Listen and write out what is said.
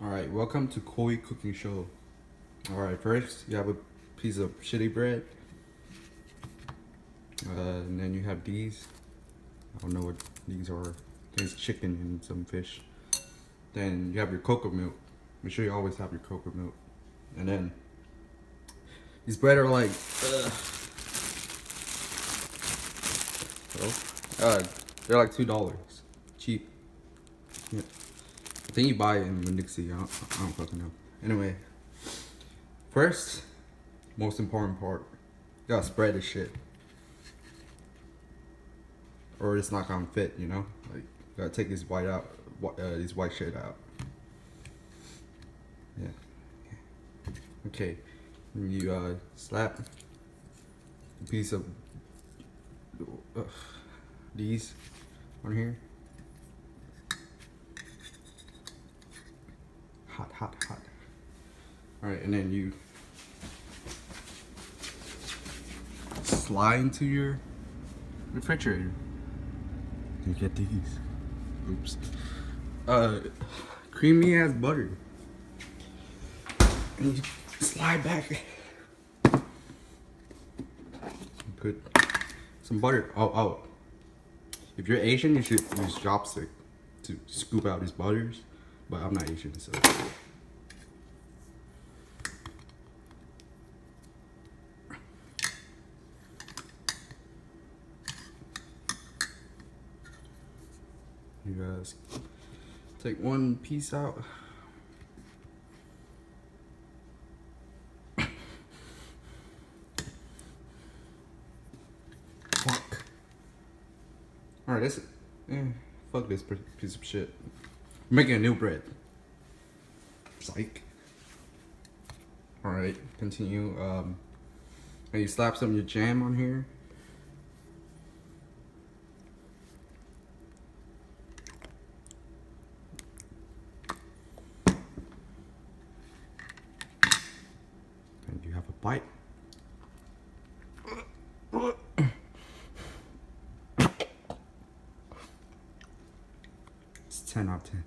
Alright, welcome to Khoi cooking show. Alright, first you have a piece of shitty bread. And then you have these. I don't know what these are. There's chicken and some fish. Then you have your cocoa milk. Make sure you always have your cocoa milk. And then these bread are like they're like $2. Cheap. Yeah. I think you buy it in Dixie. I don't fucking know. Anyway, first, most important part, you gotta spread this shit, or it's not gonna fit. You know, like you gotta take this white out, this white shit out. Yeah. Okay. And you slap a piece of these on here. Hot. Alright, and then you slide into your refrigerator. You get these. Oops. Creamy ass butter. And you slide back. Put some butter. Oh. If you're Asian, you should use chopstick to scoop out these butters. But I'm not Asian, so. You guys take one piece out. Fuck. Alright, that's it. Fuck this piece of shit. I'm making a new bread. Psych. Alright, continue. And you slap some of your jam on here. And you have a bite. It's 10 out of 10.